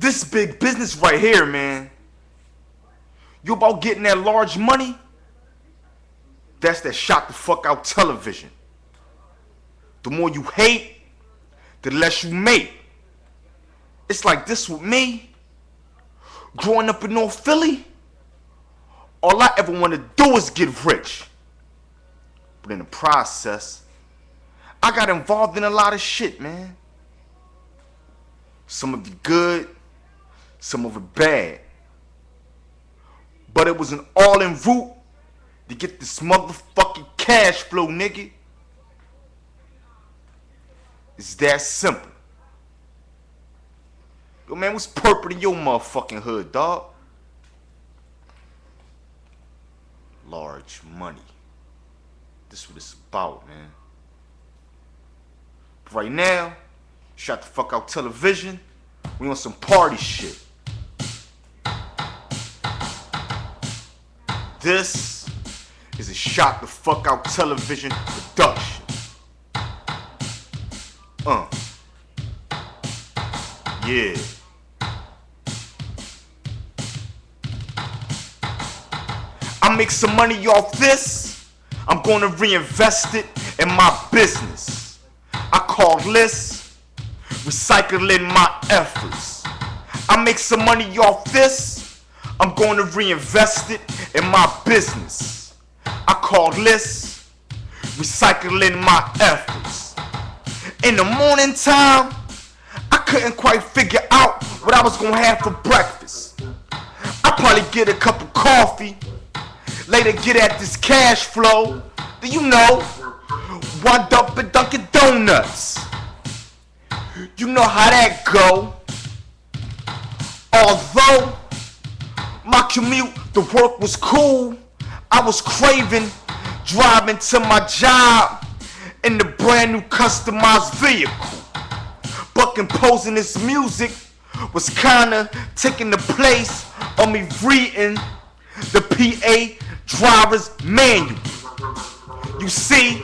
This big business right here, man. You about getting that large money? That's that shot the fuck out television. The more you hate, the less you make. It's like this with me. Growing up in North Philly, all I ever want to do is get rich. But in the process, I got involved in a lot of shit, man. Some of it good, some of it bad. But it was an all-in route to get this motherfucking cash flow, nigga. It's that simple. Yo, man, what's purple in your motherfucking hood, dog? Large money. This is what it's about, man. But right now, shot the fuck out television. We on some party shit. This is a shot the fuck out television production. Yeah. I make some money off this. I'm gonna reinvest it in my business. I call this recycling my efforts. I make some money off this. I'm gonna reinvest it in my business. I call this recycling my efforts. In the morning time, I couldn't quite figure out what I was gonna have for breakfast. I'd probably get a cup of coffee, later get at this cash flow, then you know, wind up at Dunkin' Donuts. You know how that go. Although my commute to work was cool, I was craving driving to my job in the brand new customized vehicle. But composing this music was kinda taking the place of me reading the PA driver's manual. You see,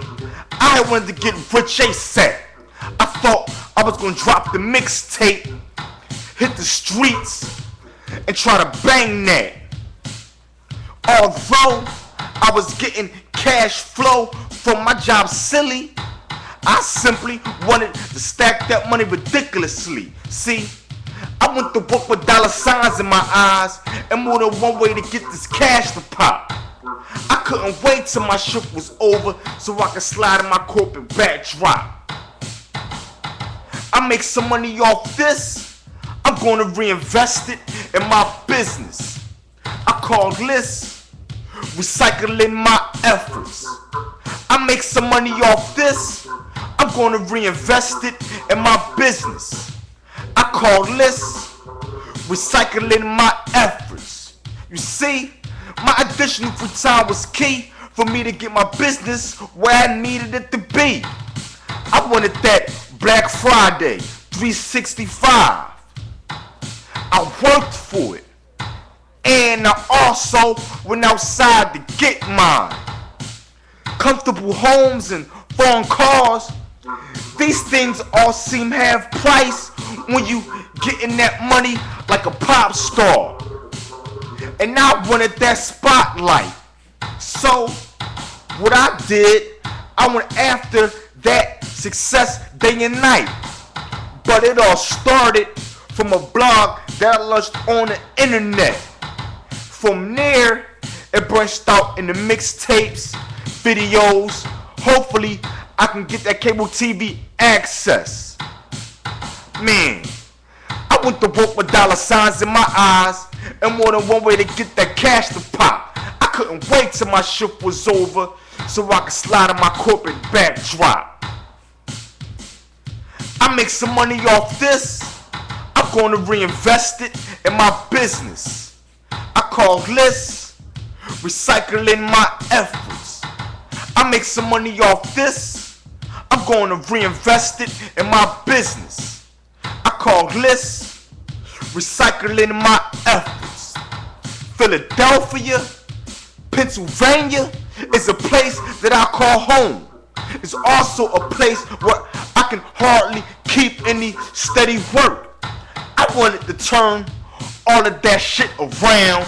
I wanted to get rich ASAP. I thought I was gonna drop the mixtape, hit the streets, and try to bang that. Although I was getting cash flow from my job silly, I simply wanted to stack that money ridiculously. See, I went to work with dollar signs in my eyes and more than one way to get this cash to pop. I couldn't wait till my shift was over so I could slide in my corporate backdrop. I make some money off this. I'm gonna reinvest it in my business. I call this recycling my efforts. I make some money off this. I'm gonna reinvest it in my business. I call this recycling my efforts. You see, my additional free time was key for me to get my business where I needed it to be. I wanted that Black Friday 365. I worked for it. And I also went outside to get mine. Comfortable homes and foreign cars, these things all seem half price when you getting that money like a pop star. And I wanted that spotlight. So what I did, I went after that success day and night. But it all started from a blog that I launched on the internet. From there, it branched out into mixtapes, videos. Hopefully, I can get that cable TV access. Man, I went to work with dollar signs in my eyes and more than one way to get that cash to pop. I couldn't wait till my shift was over so I could slide in my corporate backdrop. I make some money off this. I'm gonna reinvest it in my business. I call this recycling my efforts. I make some money off this. I'm going to reinvest it in my business. I call this recycling my efforts. Philadelphia, Pennsylvania is a place that I call home. It's also a place where I can hardly keep any steady work. I wanted to turn all of that shit around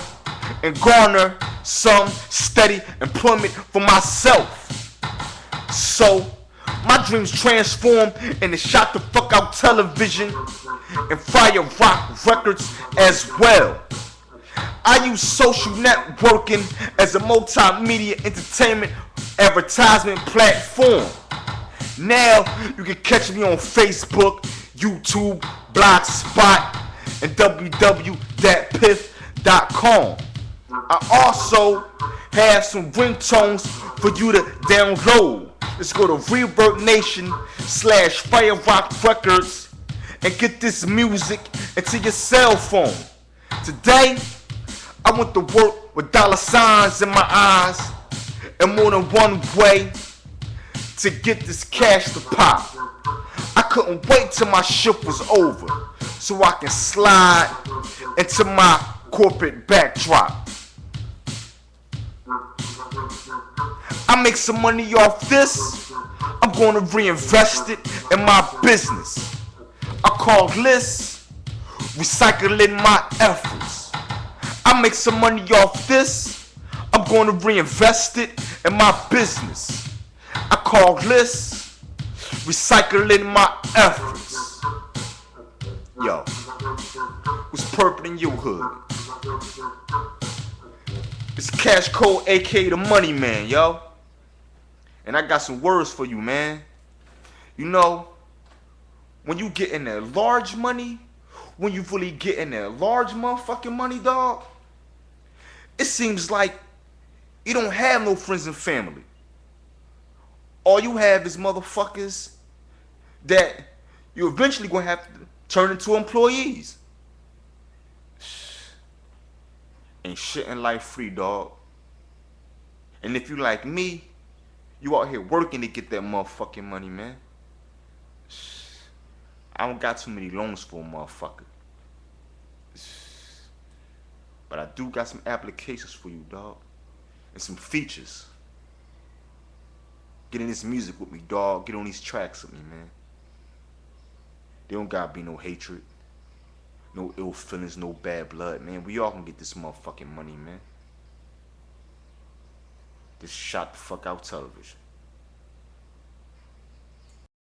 and garner some steady employment for myself. So my dreams transformed into shot the fuck out television and Fire Rock Records as well. I use social networking as a multimedia entertainment advertisement platform. Now you can catch me on Facebook, YouTube, Blogspot, and www.piff.com. I also have some ringtones for you to download. Let's go to ReverbNation/Fire Rock Records and get this music into your cell phone. Today, I went to work with dollar signs in my eyes and more than one way to get this cash to pop. I couldn't wait till my shift was over so I can slide into my corporate backdrop. I make some money off this, I'm gonna reinvest it in my business. I call this recycling my efforts. I make some money off this, I'm gonna reinvest it in my business. I call this recycling my efforts. Yo, what's purple in your hood? It's Cash Cold, aka the Money Man, yo. And I got some words for you, man. You know, when you get in that large money, when you really get in that large motherfucking money, dog, it seems like you don't have no friends and family. All you have is motherfuckers that you eventually gonna have to turn into employees. Ain't shit in life free, dog. And if you like me, you out here working to get that motherfucking money, man. I don't got too many loans for a motherfucker. But I do got some applications for you, dog. And some features. Get in this music with me, dog. Get on these tracks with me, man. There don't gotta be no hatred. No ill feelings, no bad blood, man. We all can get this motherfucking money, man. Just shot the fuck out television.